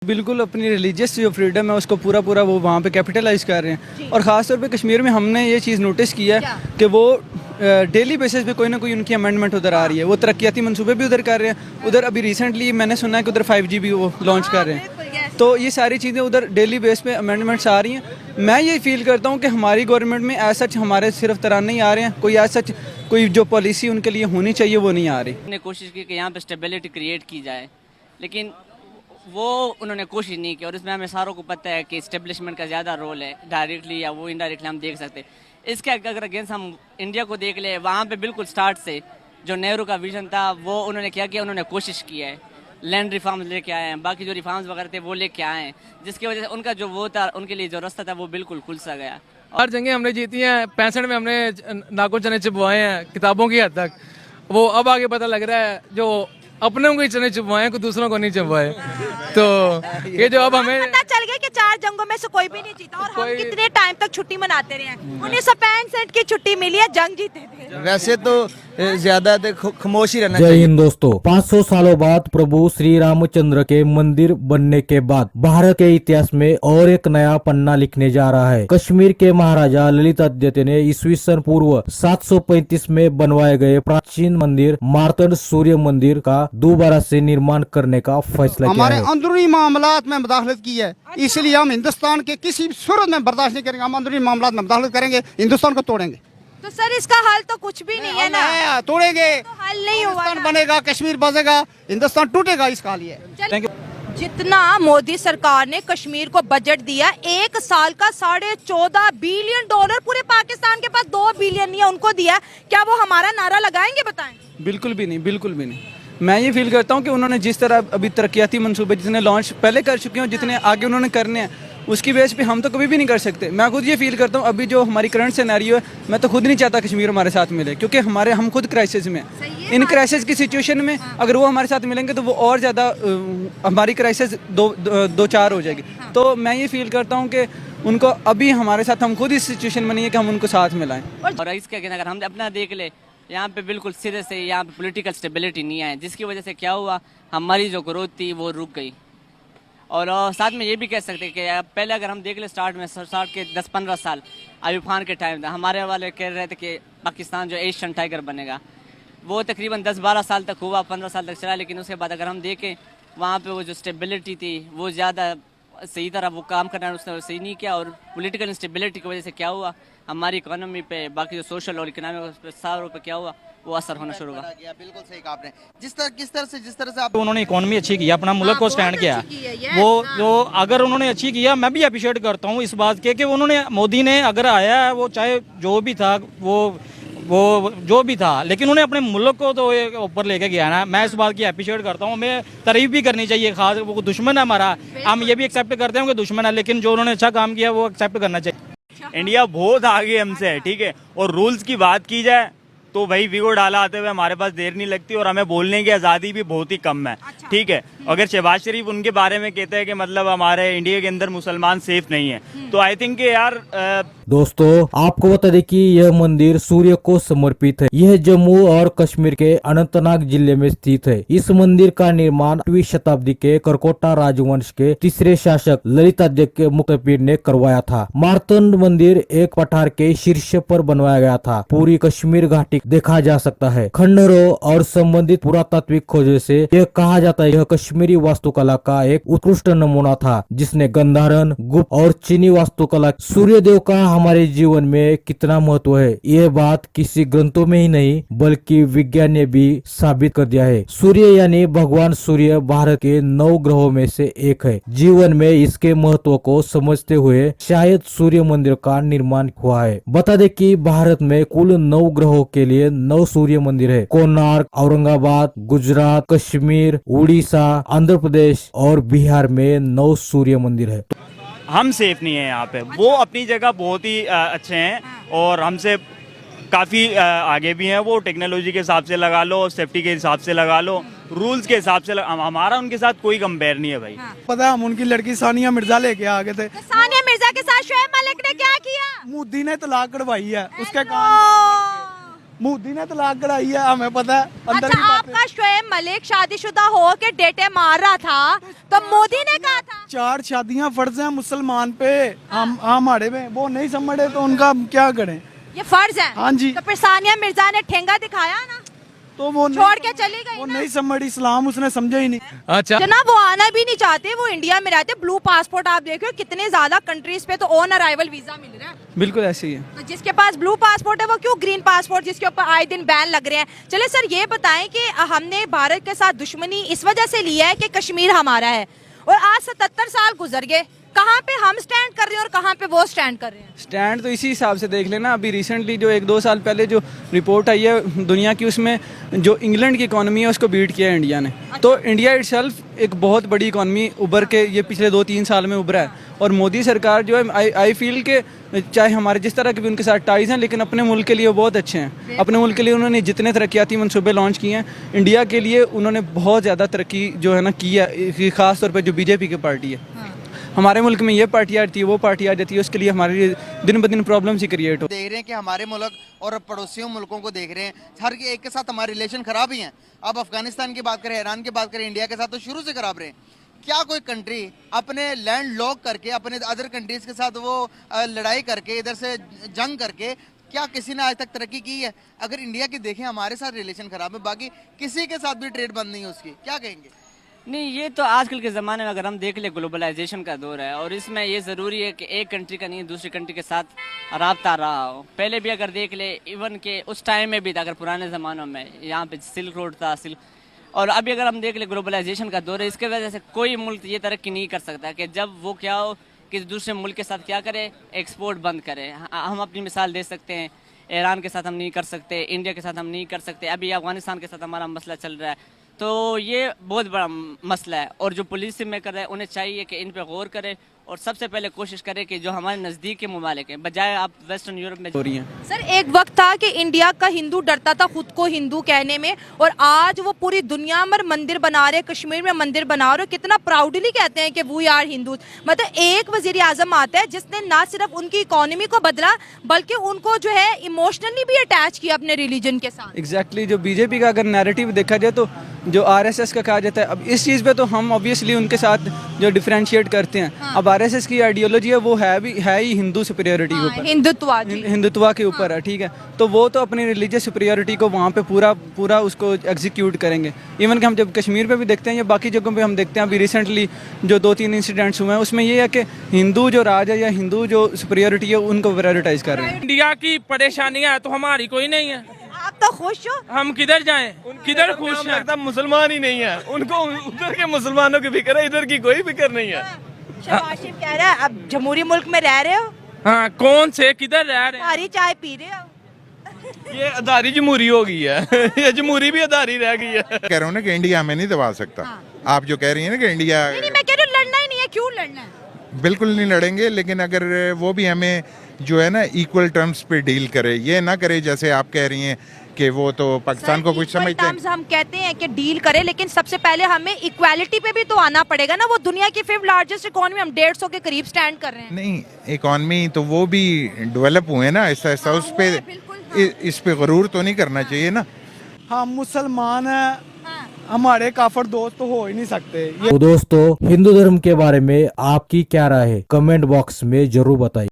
बिल्कुल अपनी रिलीजियस जो फ्रीडम है उसको पूरा वो वहाँ पे कैपिटलाइज कर रहे हैं। और ख़ास तौर पे कश्मीर में हमने ये चीज़ नोटिस किया है कि वो डेली बेसिस पे कोई ना कोई उनकी अमेंडमेंट उधर आ रही है। वो तरक्याती मंसूबे भी उधर कर रहे हैं। उधर अभी रिसेंटली मैंने सुना है कि उधर 5G भी वो लॉन्च कर रहे हैं। तो ये सारी चीज़ें उधर डेली बेस पे अमेंडमेंट्स आ रही हैं। मैं ये फील करता हूँ कि हमारी गवर्नमेंट में ऐसा हमारे सिर्फ तराने ही आ रहे हैं, कोई ऐसा कोई जो पॉलिसी उनके लिए होनी चाहिए वो नहीं आ रही। कोशिश की कि यहाँ पे स्टेबिलिटी क्रिएट की जाए, लेकिन वो उन्होंने कोशिश नहीं की। और इसमें हमें सारों को पता है कि इस्टेब्लिशमेंट का ज़्यादा रोल है, डायरेक्टली या वो इनडायरेक्टली हम देख सकते हैं। इसके अगर अगेंस्ट हम इंडिया को देख ले, वहाँ पे बिल्कुल स्टार्ट से जो नेहरू का विजन था वो उन्होंने क्या किया, उन्होंने कोशिश की है। लैंड रिफॉर्म्स लेके आए हैं, बाकी जो रिफॉर्म्स वगैरह थे वो लेके आए हैं, जिसकी वजह से उनका जो वो था, उनके लिए जो रास्ता था वो बिल्कुल खुल सा गया। हर जंगें हमने जीती हैं, 65 में हमने नाको चने चुपवाए हैं किताबों की हद तक। वो अब आगे पता लग रहा है जो अपनों को ही चने चुपवाए हैं, दूसरों को नहीं चुपवाए। तो ये जो अब हमें पता चल गया कि 4 जंगों में से कोई भी नहीं जीता। और हम कितने टाइम तक छुट्टी मनाते रहे हैं। 1965 की छुट्टी मिली है, जंग जीते थे। वैसे तो ज्यादा खामोश ही रहना जय चाहिए। हिंद दोस्तों, 500 सालों बाद प्रभु श्री रामचंद्र के मंदिर बनने के बाद भारत के इतिहास में और एक नया पन्ना लिखने जा रहा है। कश्मीर के महाराजा ललितादित्य ने ईस्वी सन पूर्व 735 में बनवाए गए प्राचीन मंदिर मार्तंड सूर्य मंदिर का दोबारा से निर्माण करने का फैसला किया हमारे है। अंदरूनी मामलात में मुदाखलत की है, इसलिए हम हिंदुस्तान के किसी भी सूरत में बर्दाश्त नहीं करेंगे। हम अंदरूनी मामलात में मुदाखलत करेंगे, हिंदुस्तान को तोड़ेंगे। तो सर इसका हल तो कुछ भी नहीं है ना, तोड़ेंगे तो हल नहीं हुआ हिंदुस्तान ना। बनेगा, कश्मीर बसेगा, हिंदुस्तान टूटेगा, इसका लिए। Thank you. जितना मोदी सरकार ने कश्मीर को बजट दिया, एक साल का $14.5 बिलियन, पूरे पाकिस्तान के पास 2 बिलियन नहीं है, उनको दिया। क्या वो हमारा नारा लगाएंगे? बताएं। बिल्कुल भी नहीं, बिल्कुल भी नहीं। मैं ये फील करता हूँ कि उन्होंने जिस तरह अभी तरक्याती मंसूबे जितने लॉन्च पहले कर चुके हैं, जितने आगे उन्होंने करने हैं, उसकी बेस पे हम तो कभी भी नहीं कर सकते। मैं खुद ये फील करता हूँ अभी जो हमारी करंट सिनेरियो है, मैं तो खुद नहीं चाहता कश्मीर हमारे साथ मिले, क्योंकि हम खुद क्राइसिस में हैं। इन क्राइसिस की सिचुएशन में अगर वो हमारे साथ मिलेंगे तो वो और ज़्यादा हमारी क्राइसिस दो चार हो जाएगी। तो मैं ये फील करता हूँ कि उनको अभी हमारे साथ, हम खुद इस सिचुएशन में नहीं है कि हम उनको साथ मिलाएं। और इसके अगर हम अपना देख ले, यहाँ पे बिल्कुल सिरे से यहाँ पे पॉलिटिकल स्टेबिलिटी नहीं है, जिसकी वजह से क्या हुआ, हमारी जो ग्रोथ थी वो रुक गई। और साथ में ये भी कह सकते हैं कि पहले अगर हम देख ले स्टार्ट के 10-15 साल आयुब खान के टाइम था, हमारे वाले कह रहे थे कि पाकिस्तान जो एशियन टाइगर बनेगा, वो तकरीबन 10-12 साल तक हुआ, 15 साल तक चला। लेकिन उसके बाद अगर हम देखें वहाँ पे वो जो स्टेबिलिटी थी वो ज़्यादा सही तरह वो काम करना उसने सही नहीं किया। और पॉलिटिकल इंस्टेबिलिटी की वजह से क्या हुआ, हमारी इकोनॉमी पे, बाकी जो सोशल और इकोनॉमिक सारों पे क्या हुआ, वो असर होना शुरू हुआ। बिल्कुल सही कहा आपने। जिस तरह से आप उन्होंने इकोनॉमी अच्छी किया, अपना मुल्क को स्टैंड किया, वो जो अगर उन्होंने अच्छी किया, मैं भी अप्रिशिएट करता हूँ इस बात के कि उन्होंने, मोदी ने अगर आया है, वो चाहे जो भी था वो जो भी था, लेकिन उन्हें अपने मुल्क को तो ऊपर लेके गया ना। मैं इस बात की अप्रिशिएट करता हूँ, हमें तारीफ भी करनी चाहिए। खास वो दुश्मन है हमारा, हम ये भी एक्सेप्ट करते हैं कि दुश्मन है, लेकिन जो उन्होंने अच्छा काम किया वो एक्सेप्ट करना चाहिए। इंडिया बहुत आगे हमसे है, ठीक है। और रूल्स की बात की जाए तो भाई वीगो डाला आते हुए हमारे पास देर नहीं लगती, और हमें बोलने की आज़ादी भी बहुत ही कम है, ठीक है। अगर शहबाज शरीफ उनके बारे में कहते हैं कि मतलब हमारे इंडिया के अंदर मुसलमान सेफ नहीं है, तो आई थिंक यार दोस्तों आपको बता दें कि यह मंदिर सूर्य को समर्पित है। यह जम्मू और कश्मीर के अनंतनाग जिले में स्थित है। इस मंदिर का निर्माण 8वीं शताब्दी के करकोटा राजवंश के तीसरे शासक ललितादित्य के मुक्तपीर ने करवाया था। मार्तंड मंदिर एक पठार के शीर्ष पर बनवाया गया था। पूरी कश्मीर घाटी देखा जा सकता है। खंडरों और संबंधित पुरातात्विक खोजों से यह कहा जाता है यह कश्मीरी वास्तुकला का एक उत्कृष्ट नमूना था, जिसने गंधारण, गुप्त और चीनी वास्तुकला। सूर्यदेव का हमारे जीवन में कितना महत्व है, यह बात किसी ग्रंथों में ही नहीं बल्कि विज्ञान ने भी साबित कर दिया है। सूर्य यानी भगवान सूर्य भारत के 9 ग्रहों में से एक है। जीवन में इसके महत्व को समझते हुए शायद सूर्य मंदिर का निर्माण हुआ है। बता दें कि भारत में कुल 9 ग्रहों के लिए 9 सूर्य मंदिर है। कोणार्क, औरंगाबाद, गुजरात, कश्मीर, उड़ीसा, आंध्र प्रदेश और बिहार में 9 सूर्य मंदिर है। हम सेफ नहीं है यहाँ पे। वो अपनी जगह बहुत ही अच्छे हैं और हमसे काफ़ी आगे भी हैं। वो टेक्नोलॉजी के हिसाब से लगा लो, सेफ्टी के हिसाब से लगा लो, रूल्स के हिसाब से हमारा उनके साथ कोई कंपेयर नहीं है भाई। पता है हम उनकी लड़की सानिया मिर्जा लेके आ गए थे। तो सानिया मिर्जा के साथ शोएब मलिक ने क्या किया? मोदी ने तलाक कढ़वाई है उसके कान। मोदी ने तलाक कराई है, हमें पता है अंदर अच्छा की बातें। आपका शोएब मलिक शादीशुदा हो के डेटे मार रहा था तो मोदी ने कहा था 4 शादियां फर्ज हैं मुसलमान पे, हम हमारे में वो नहीं समझे तो उनका क्या करें। ये फर्ज है। हाँ जी। तो फिर सानिया मिर्जा ने ठेंगा दिखाया ना, तो वो छोड़ के चली गई वो ना। नहीं समझ, इस्लाम उसने समझा ही नहीं। अच्छा जनाब वो आना भी नहीं चाहते, वो इंडिया में रहते। ब्लू पासपोर्ट आप देख रहे हो कितने ज्यादा कंट्रीज पे तो ऑन अराइवल वीजा मिल रहा है। बिल्कुल ऐसे ही है। तो जिसके पास ब्लू पासपोर्ट है वो क्यों ग्रीन पासपोर्ट जिसके ऊपर आए दिन बैन लग रहे हैं। चले सर ये बताएं कि हमने भारत के साथ दुश्मनी इस वजह से लिया है कि कश्मीर हमारा है और आज 77 साल गुजर गए, कहाँ पे हम स्टैंड कर रहे हैं और कहाँ पे वो स्टैंड कर रहे हैं। स्टैंड तो इसी हिसाब से देख लेना। अभी रिसेंटली जो 1-2 साल पहले जो रिपोर्ट आई है दुनिया की, उसमें जो इंग्लैंड की इकोनॉमी है उसको बीट किया है इंडिया ने। तो इंडिया इटसेल्फ एक बहुत बड़ी इकोनॉमी उभर के ये पिछले 2-3 साल में उभरा है। और मोदी सरकार जो है आई फील के चाहे हमारे जिस तरह के भी उनके साथ टाइज हैं, लेकिन अपने मुल्क के लिए वो बहुत अच्छे हैं। अपने मुल्क के लिए उन्होंने जितने तरक्याती मनसूबे लॉन्च किए हैं, इंडिया के लिए उन्होंने बहुत ज़्यादा तरक्की जो है ना की है। ख़ास तौर पर जो बीजेपी की पार्टी है, हमारे मुल्क में ये पार्टी आती है वो पार्टी आ जाती है, उसके लिए हमारे लिए दिन ब दिन प्रॉब्लम्स ही क्रिएट हो। देख रहे हैं कि हमारे मुल्क और पड़ोसियों मुल्कों को देख रहे हैं, हर एक के साथ हमारे रिलेशन खराब ही हैं। अब अफगानिस्तान की बात करें, ईरान की बात करें, इंडिया के साथ तो शुरू से खराब रहे। क्या कोई कंट्री अपने लैंड लॉक करके अपने अदर कंट्रीज के साथ वो लड़ाई करके इधर से जंग करके क्या किसी ने आज तक तरक्की की है? अगर इंडिया की देखें हमारे साथ रिलेशन खराब है, बाकी किसी के साथ भी ट्रेड बंद नहीं है उसकी, क्या कहेंगे? नहीं, ये तो आजकल के ज़माने में अगर हम देख ले ग्लोबलाइजेशन का दौर है और इसमें ये ज़रूरी है कि एक कंट्री का नहीं दूसरी कंट्री के साथ राब्ता रहा हो। पहले भी अगर देख ले, इवन के उस टाइम में भी था, अगर पुराने ज़मानों में यहाँ पे सिल्क रोड था, और अभी अगर हम देख ले ग्लोबलाइजेशन का दौर है, इसके वजह से कोई मुल्क ये तरक्की नहीं कर सकता कि जब वो क्या हो कि दूसरे मुल्क के साथ क्या करे, एक्सपोर्ट बंद करे। हम अपनी मिसाल दे सकते हैं, ईरान के साथ हम नहीं कर सकते, इंडिया के साथ हम नहीं कर सकते, अभी अफगानिस्तान के साथ हमारा मसला चल रहा है। तो ये बहुत बड़ा मसला है और जो पॉलिसी मेकर है उन्हें चाहिए कि इन पे गौर करें और सबसे पहले कोशिश करें कि जो हमारे नज़दीक के ममालिक हैं, बजाय आप वेस्टर्न यूरोप में हो रही हैं। सर एक वक्त था कि इंडिया का हिंदू डरता था खुद को हिंदू कहने में, और आज वो पूरी दुनिया में मंदिर बना रहे, कश्मीर में मंदिर बना रहे, कितना प्राउडली कहते हैं कि वी आर हिंदू। मतलब एक वजीर आजम आता है जिसने ना सिर्फ उनकी इकोनॉमी को बदला बल्कि उनको जो है इमोशनली भी अटैच किया अपने रिलीजन के साथ। एग्जैक्टली जो बीजेपी का अगर नैरेटिव देखा जाए तो जो आरएसएस का कहा जाता है, अब इस चीज़ पे तो हम ऑब्वियसली उनके साथ जो डिफरेंशिएट करते हैं। अब आरएसएस की आइडियोलॉजी है वो है ही हिंदू सुपीरियरिटी के ऊपर, हिंदुत्व के ऊपर है, ठीक है। तो वो तो अपनी रिलीजियस सुपीरियरिटी को वहाँ पे पूरा उसको एग्जीक्यूट करेंगे। इवन कि हम जब कश्मीर पे भी देखते हैं या बाकी जगहों पे हम देखते हैं, अभी रिसेंटली जो 2-3 इंसिडेंट्स हुए हैं उसमें ये है कि हिंदू जो राज है या हिंदू जो सुपीरियरिटी है उनको प्रायोरिटाइज कर रहे हैं। इंडिया की परेशानियां तो हमारी कोई नहीं है, आप तो खुश हो। हम किधर जाएं, किधर खुश हैं? लगता मुसलमान ही नहीं है, उनको उधर के मुसलमानों की फिक्र है, इधर की कोई फिक्र नहीं है। शहबाज शरीफ कह रहा है अब जमहूरी मुल्क में रह रहे हो, हाँ कौन से किधर रह रहे हैं? सारी चाय पी रहे हो। ये अदारी जमहूरी हो गई है ये जमहूरी भी अदारी रह गई है। कह रहा हूँ ना कि इंडिया हमें नहीं दबा सकता। आप जो कह रही हैं ना कि इंडिया, नहीं मैं कह रही हूँ लड़ना ही नहीं है, क्यों लड़ना है? बिल्कुल नहीं लड़ेंगे, लेकिन अगर वो भी हमें जो है ना इक्वल टर्म्स पे डील करे, ये ना करे जैसे आप कह रही हैं कि वो तो पाकिस्तान को कुछ समझते हैं। हम कहते हैं कि डील करें, लेकिन सबसे पहले हमें इक्वालिटी पे भी तो आना पड़ेगा ना। वो दुनिया की 5th लार्जेस्ट इकोनॉमी, हम 150 के करीब स्टैंड कर रहे हैं। नहीं, इकॉनमी तो वो भी डेवलप हुए ना, ऐसा ऐसा उस पे इस पे गरूर तो नहीं करना चाहिए ना। हम मुसलमान हैं, हमारे काफर दोस्त तो हो ही नहीं सकते। तो दोस्तों हिंदू धर्म के बारे में आपकी क्या राय है, कमेंट बॉक्स में जरूर बताइए।